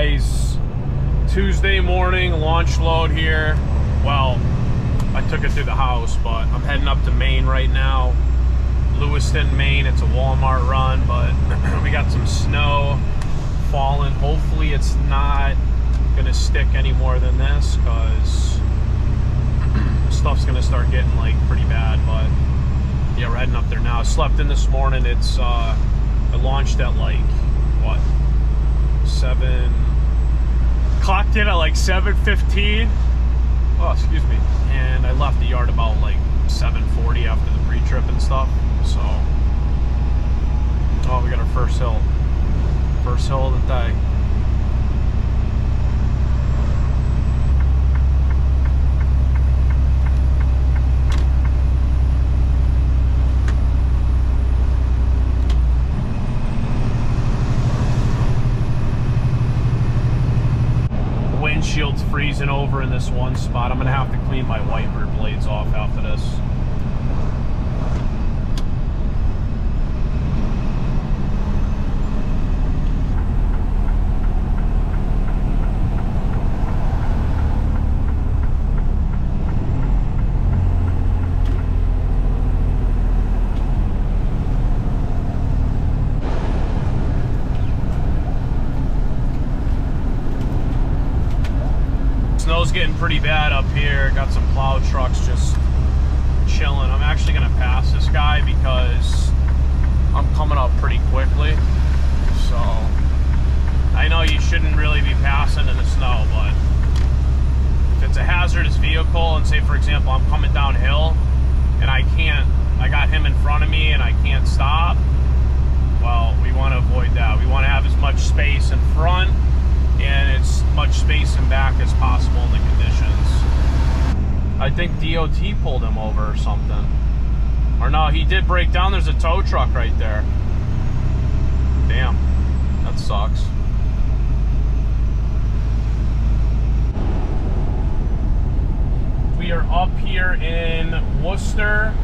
guys, Tuesday morning launch load here. Well, I took it through the house, but I'm heading up to Maine right now. Lewiston, Maine. It's a Walmart run, but we got some snow falling. Hopefully it's not gonna stick any more than this, because stuff's gonna start getting like pretty bad. But yeah, we're heading up there now. I slept in this morning. It's I launched at like what, 7, clocked in at like 7:15. Oh, excuse me. And I left the yard about like 7:40 after the pre-trip and stuff. So, oh, we got our first hill of the day. Windshield's freezing over in this one spot. I'm gonna have to clean my wiper blades off after this. Snow's getting pretty bad up here. Got some plow trucks just chilling. I'm actually gonna pass this guy because I'm coming up pretty quickly. So I know you shouldn't really be passing in the snow, but if it's a hazardous vehicle, and say for example I'm coming downhill and I got him in front of me and I can't stop, well, we want to avoid that. We want to have as much space in front and as much space in back as possible in the conditions. I think DOT pulled him over or something. Or no, he did break down. There's a tow truck right there. Damn, that sucks. We are up here in Worcester,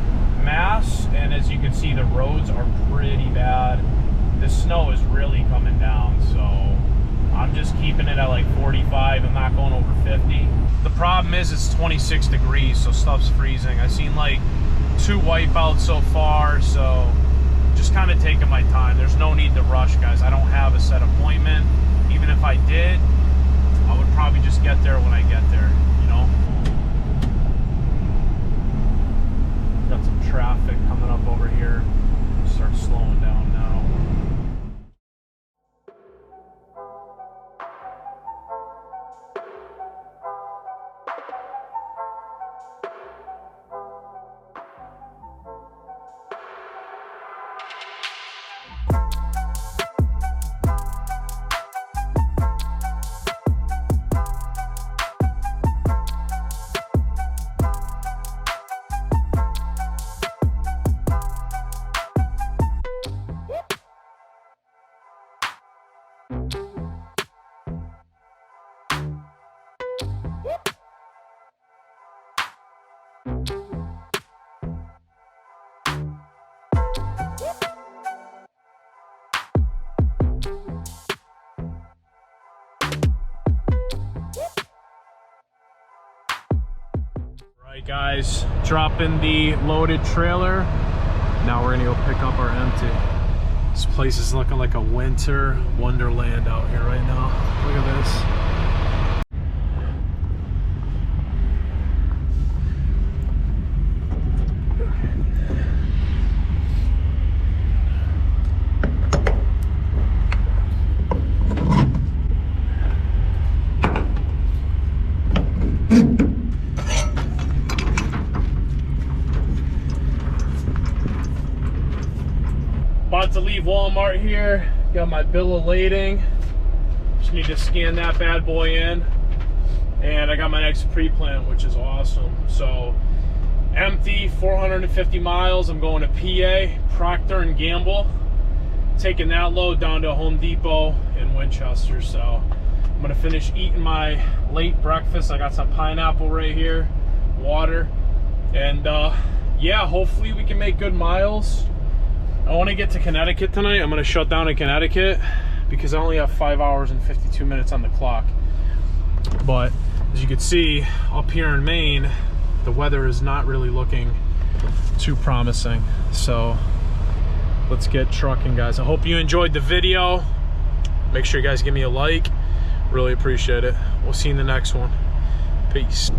Mass, and as you can see, the roads are pretty bad. The snow is really coming down, so I'm just keeping it at like 45. I'm not going over 50. The problem is it's 26 degrees, so stuff's freezing. I've seen like 2 wipeouts so far, so just kind of taking my time. There's no need to rush, guys. I don't have a set appointment. Even if I did, I would probably just get there when I get there, you know? Got some traffic coming up over here. Start slowing down now. Alright guys, dropping the loaded trailer. Now we're gonna go pick up our empty. This place is looking like a winter wonderland out here right now. Look at this. About to leave Walmart here. Got my bill of lading. Just need to scan that bad boy in. And I got my next pre-plan, which is awesome. So, empty, 450 miles. I'm going to PA, Procter & Gamble. Taking that load down to Home Depot in Winchester. So, I'm going to finish eating my late breakfast. I got some pineapple right here, water. And yeah, hopefully we can make good miles. I want to get to Connecticut tonight. I'm going to shut down in Connecticut because I only have 5 hours and 52 minutes on the clock. But as you can see, up here in Maine, the weather is not really looking too promising. So let's get trucking, guys. I hope you enjoyed the video. Make sure you guys give me a like. Really appreciate it. We'll see you in the next one. Peace.